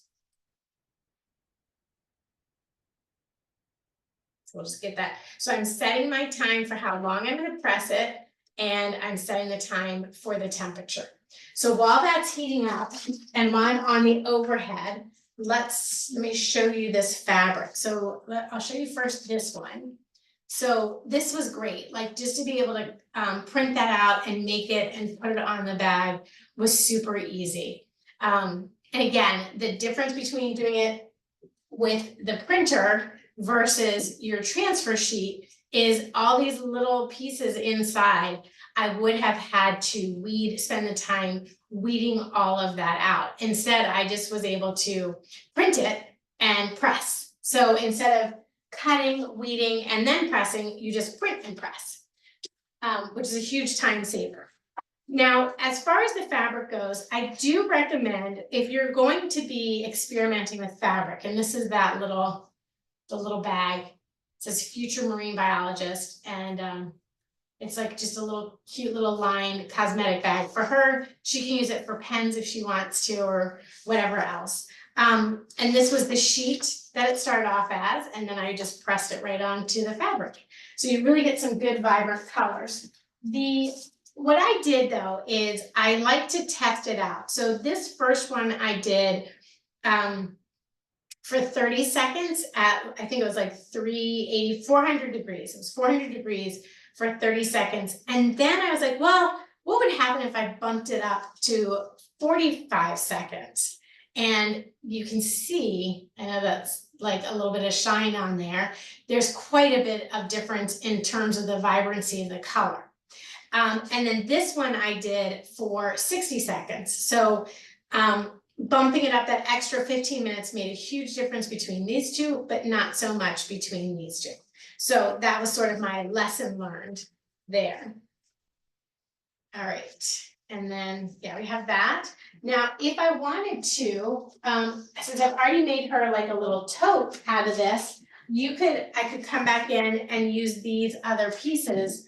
So we'll just get that. So I'm setting my time for how long I'm gonna press it, and I'm setting the time for the temperature. So while that's heating up and while I'm on the overhead, let me show you this fabric. So I'll show you first this one. So this was great, like just to be able to print that out and make it and put it on the bag was super easy. And again, the difference between doing it with the printer versus your transfer sheet is all these little pieces inside. I would have had to spend the time weeding all of that out. Instead, I just was able to print it and press. So instead of cutting, weeding, and then pressing, you just print and press, which is a huge time saver. Now, as far as the fabric goes, I do recommend if you're going to be experimenting with fabric, and this is the little bag, it says future marine biologist, and it's like just a little cute little lined cosmetic bag for her. She can use it for pens if she wants to, or whatever else. And this was the sheet that it started off as, and then I just pressed it right onto the fabric. So you really get some good vibrant colors. What I did though is I like to test it out. So this first one I did for 30 seconds at, I think it was like 400 degrees. It was 400 degrees for 30 seconds. And then I was like, well, what would happen if I bumped it up to 45 seconds? And you can see, I know that's like a little bit of shine on there. There's quite a bit of difference in terms of the vibrancy of the color. And then this one I did for 60 seconds. So bumping it up that extra 15 minutes made a huge difference between these two, but not so much between these two. So that was sort of my lesson learned there. All right, and then, yeah, we have that. Now, if I wanted to, since I've already made her like a little tote out of this, I could come back in and use these other pieces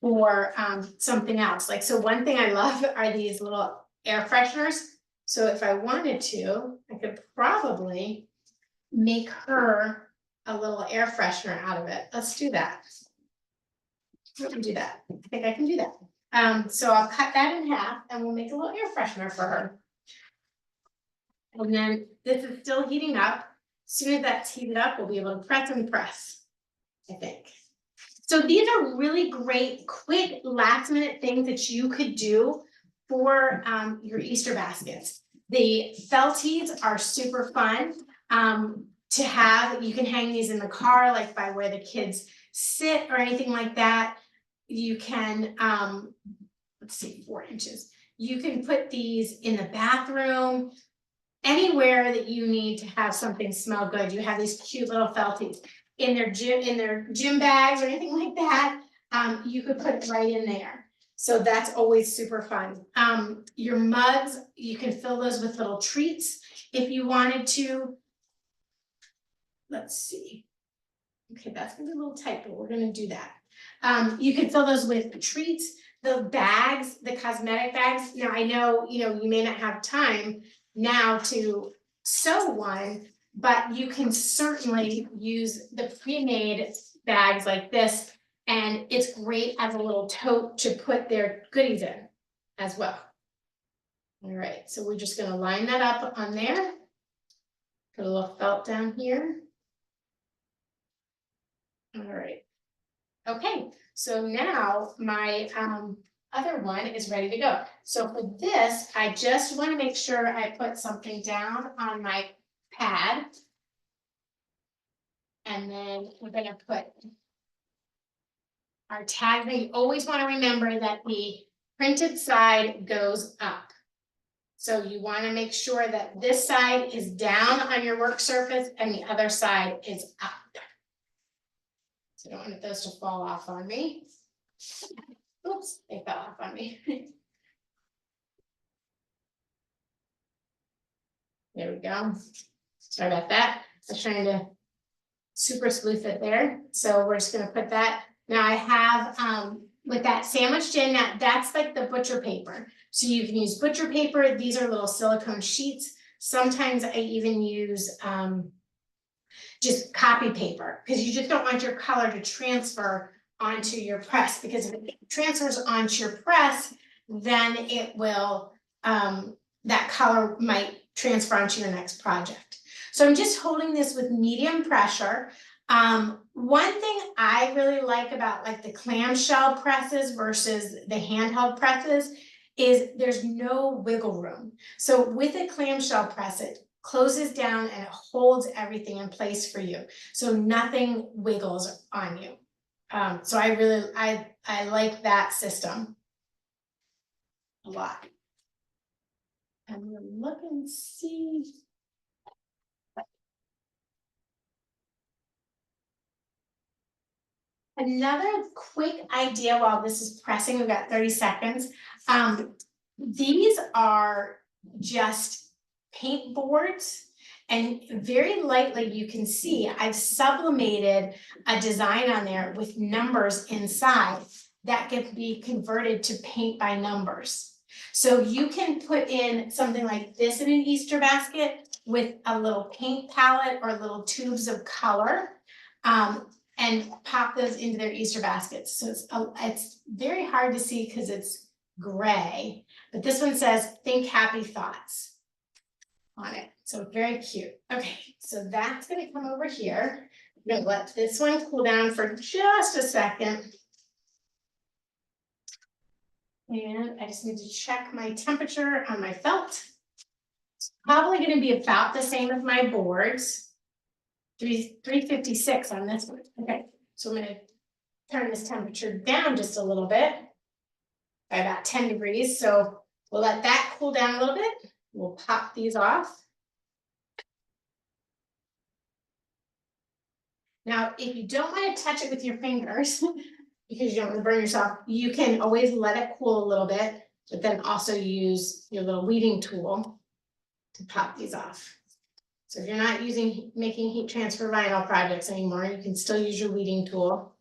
for something else. Like, so one thing I love are these little air fresheners. So if I wanted to, I could probably make her a little air freshener out of it. Let's do that. We can do that. I think I can do that. So I'll cut that in half and we'll make a little air freshener for her. And then this is still heating up. As soon as that's heated up, we'll be able to press and press, I think. So these are really great, quick, last minute things that you could do for your Easter baskets. The felties are super fun to have. You can hang these in the car, like by where the kids sit or anything like that. You can, let's see, 4 inches. You can put these in the bathroom, anywhere that you need to have something smell good. You have these cute little felties in their gym bags or anything like that. You could put it right in there. So that's always super fun. Your mugs, you can fill those with little treats if you wanted to. Let's see. Okay, that's gonna be a little tight, but we're gonna do that. You can fill those with treats, the bags, the cosmetic bags. Now I know, you may not have time now to sew one, but you can certainly use the pre-made bags like this, and it's great as a little tote to put their goodies in as well. All right, so we're just gonna line that up on there. Put a little felt down here. All right. Okay, so now my other one is ready to go. So for this, I just want to make sure I put something down on my pad. And then we're going to put our tag. You always want to remember that the printed side goes up. So you want to make sure that this side is down on your work surface and the other side is up. So I don't want those to fall off on me. Oops, they fell off on me. There we go. Sorry about that. I was trying to super sleuth it there. So we're just gonna put that. Now I have, with that sandwiched in, that's like the butcher paper. So you can use butcher paper. These are little silicone sheets. Sometimes I even use just copy paper, because you just don't want your color to transfer onto your press, because if it transfers onto your press, then it will, that color might transfer onto your next project. So I'm just holding this with medium pressure. One thing I really like about like the clamshell presses versus the handheld presses is there's no wiggle room. So with a clamshell press, it closes down and it holds everything in place for you. So nothing wiggles on you. So I like that system a lot. And we'll look and see. Another quick idea while this is pressing, we've got 30 seconds. These are just paint boards, and very lightly you can see I've sublimated a design on there with numbers inside that can be converted to paint by numbers. So you can put in something like this in an Easter basket, with a little paint palette or little tubes of color. And pop those into their Easter baskets. So it's very hard to see because it's gray, but this one says, think happy thoughts on it. So very cute. Okay, so that's gonna come over here. I'm gonna let this one cool down for just a second. And I just need to check my temperature on my felt. It's probably gonna be about the same as my boards. 356 on this one. Okay, so I'm gonna turn this temperature down just a little bit by about 10 degrees. So we'll let that cool down a little bit. We'll pop these off. Now, if you don't want to touch it with your fingers, because you don't want to burn yourself, you can always let it cool a little bit, but then also use your little weeding tool to pop these off. So if you're not making heat transfer vinyl projects anymore, you can still use your weeding tool.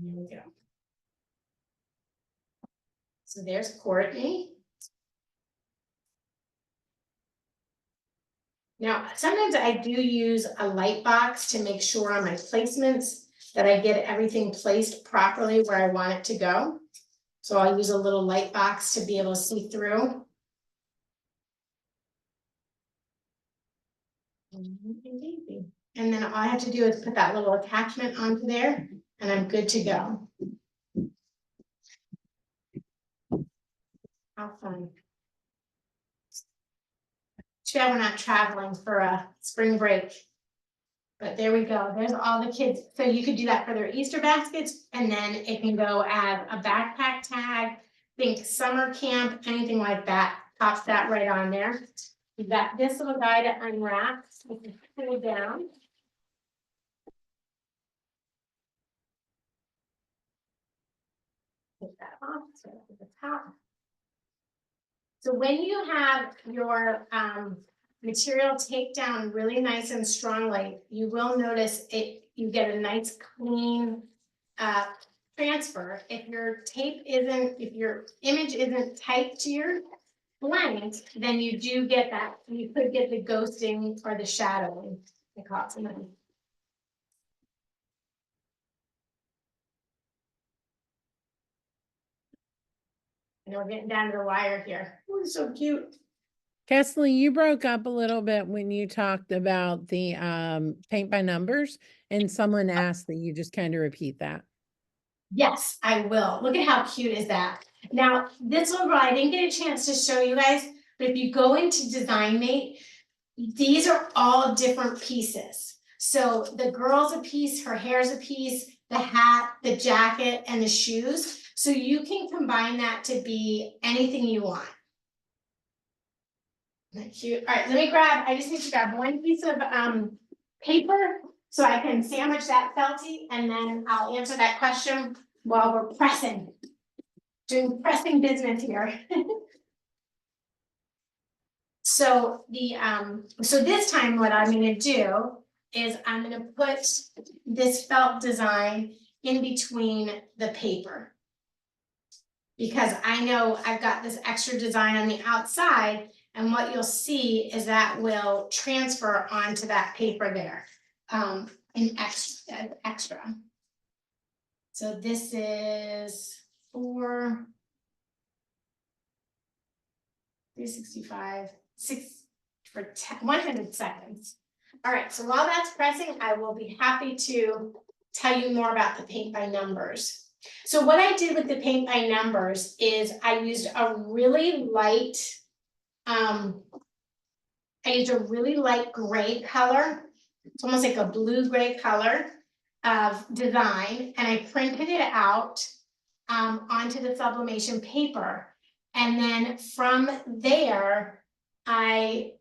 Here we go. So there's Courtney. Now, sometimes I do use a light box to make sure on my placements that I get everything placed properly where I want it to go. So I'll use a little light box to be able to see through. And then all I have to do is put that little attachment onto there and I'm good to go. How fun. Too bad we're not traveling for a spring break. But there we go. There's all the kids. So you could do that for their Easter baskets, and then it can go as a backpack tag, think summer camp, anything like that. Pops that right on there. You've got this little guy to unwrap. You can put it down. Take that off. So at the top. So when you have your material taped down really nice and strongly, you will notice you get a nice clean transfer. If your image isn't tight to your blank, then you do get that. You could get the ghosting or the shadowing. I caught somebody. And we're getting down to the wire here. Oh, it's so cute. Kesley, you broke up a little bit when you talked about the paint by numbers, and someone asked that you just kind of repeat that. Yes, I will. Look at how cute is that. Now, this one, I didn't get a chance to show you guys, but if you go into Design Mate, these are all different pieces. So the girl's a piece, her hair's a piece, the hat, the jacket, and the shoes. So you can combine that to be anything you want. Isn't that cute? All right, I just need to grab one piece of paper so I can sandwich that felty, and then I'll answer that question while we're pressing. Doing pressing business here. So this time what I'm gonna do is I'm gonna put this felt design in between the paper. Because I know I've got this extra design on the outside, and what you'll see is that will transfer onto that paper there, in extra. So this is 365, 100 seconds. All right, so while that's pressing, I will be happy to tell you more about the paint by numbers. So what I did with the paint by numbers is I used a really light, gray color. It's almost like a blue-gray color of design, and I printed it out onto the sublimation paper. And then from there, I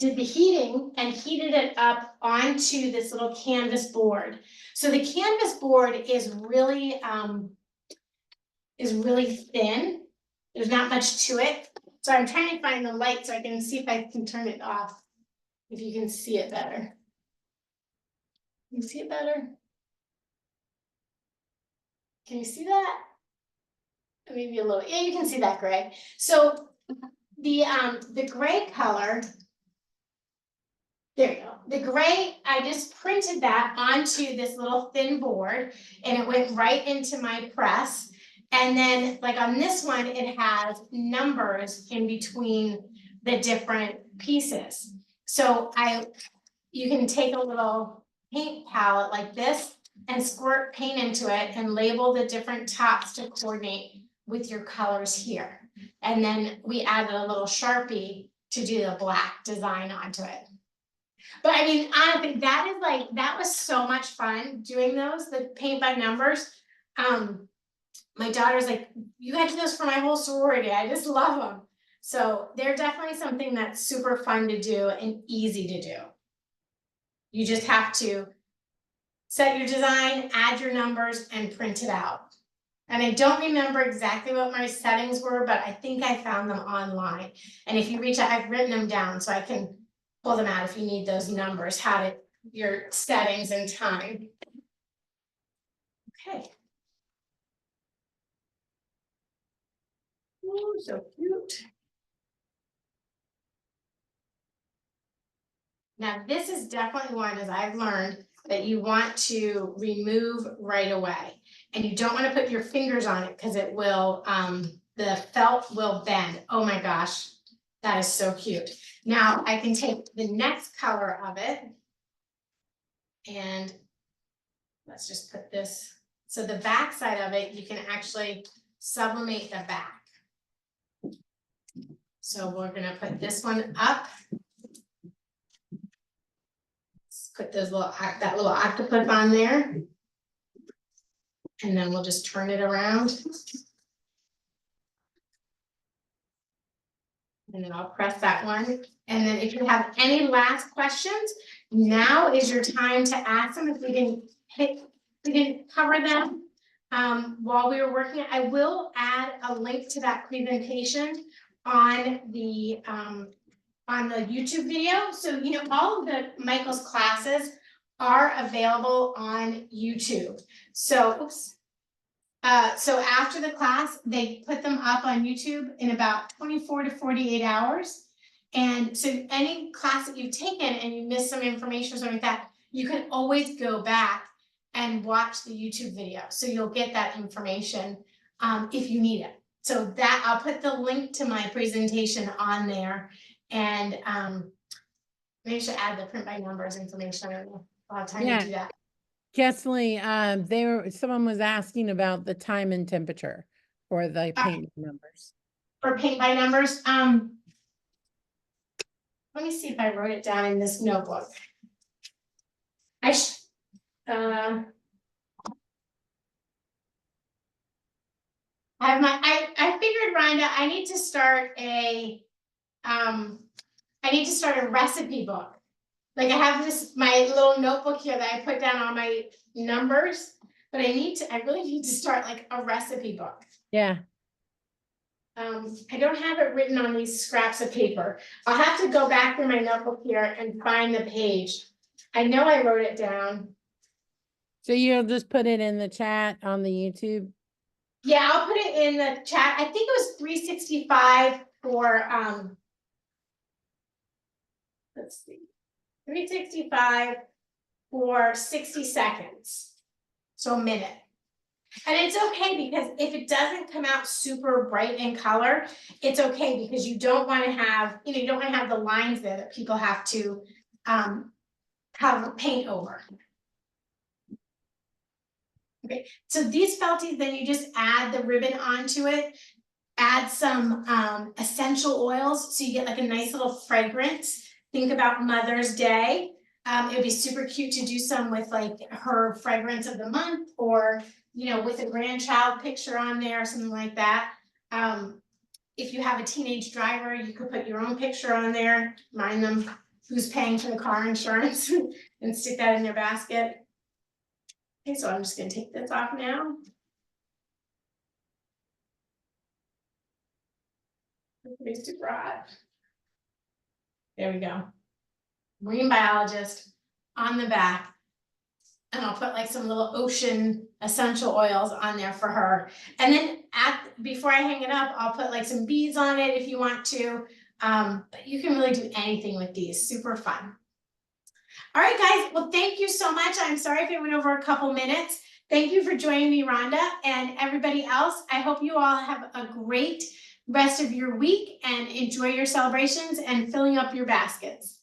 did the heating and heated it up onto this little canvas board. So the canvas board is really thin. There's not much to it. So I'm trying to find the light so I can see if I can turn it off, if you can see it better. Can you see it better? Can you see that? Maybe a little, yeah, you can see that, Greg. So the gray color, there you go. The gray, I just printed that onto this little thin board and it went right into my press. And then like on this one, it has numbers in between the different pieces. So you can take a little paint palette like this and squirt paint into it and label the different tops to coordinate with your colors here. And then we added a little Sharpie to do the black design onto it. But I mean, honestly, that was so much fun doing those, the paint by numbers. My daughter's like, you got to do this for my whole sorority. I just love them. So they're definitely something that's super fun to do and easy to do. You just have to set your design, add your numbers, and print it out. And I don't remember exactly what my settings were, but I think I found them online. And if you reach out, I've written them down so I can pull them out if you need those numbers, your settings and time. Okay. Oh, so cute. Now, this is definitely one, as I've learned, that you want to remove right away. And you don't want to put your fingers on it because it will, the felt will bend. Oh my gosh, that is so cute. Now I can take the next color of it and let's just put this. So the back side of it, you can actually sublimate the back. So we're gonna put this one up. Let's put those that little octopus on there. And then we'll just turn it around. And then I'll press that one. And then if you have any last questions, now is your time to ask them. If we didn't cover them while we were working, I will add a link to that presentation on the YouTube video. So, you know, all of Michael's classes are available on YouTube. So, so after the class, they put them up on YouTube in about 24 to 48 hours. And so any class that you've taken and you miss some information or something like that, you can always go back and watch the YouTube video. So you'll get that information if you need it. So that I'll put the link to my presentation on there. And maybe I should add the print by numbers information. I don't know. I'll have time to do that. Kesley, someone was asking about the time and temperature for the paint numbers. For paint by numbers, let me see if I wrote it down in this notebook. I have I figured, Rhonda, I need to start a recipe book. Like I have my little notebook here that I put down all my numbers, but I really need to start like a recipe book. Yeah. I don't have it written on these scraps of paper. I'll have to go back through my notebook here and find the page. I know I wrote it down. So you'll just put it in the chat on the YouTube? Yeah, I'll put it in the chat. I think it was 365 for let's see. 365 for 60 seconds. So a minute. And it's okay because if it doesn't come out super bright in color, it's okay because you don't want to have, you don't want to have the lines there that people have to have paint over. Okay, so these felties, then you just add the ribbon onto it, add some essential oils so you get like a nice little fragrance. Think about Mother's Day. It would be super cute to do some with like her fragrance of the month, or with a grandchild picture on there or something like that. If you have a teenage driver, you could put your own picture on there, remind them who's paying for the car insurance and stick that in their basket. Okay, so I'm just gonna take this off now. It's too broad. There we go. Marine biologist on the back. and I'll put like some little ocean essential oils on there for her. And then before I hang it up, I'll put like some beads on it if you want to. But you can really do anything with these, super fun. All right, guys, well, thank you so much. I'm sorry if it went over a couple minutes. Thank you for joining me, Rhonda, and everybody else. I hope you all have a great rest of your week and enjoy your celebrations and filling up your baskets.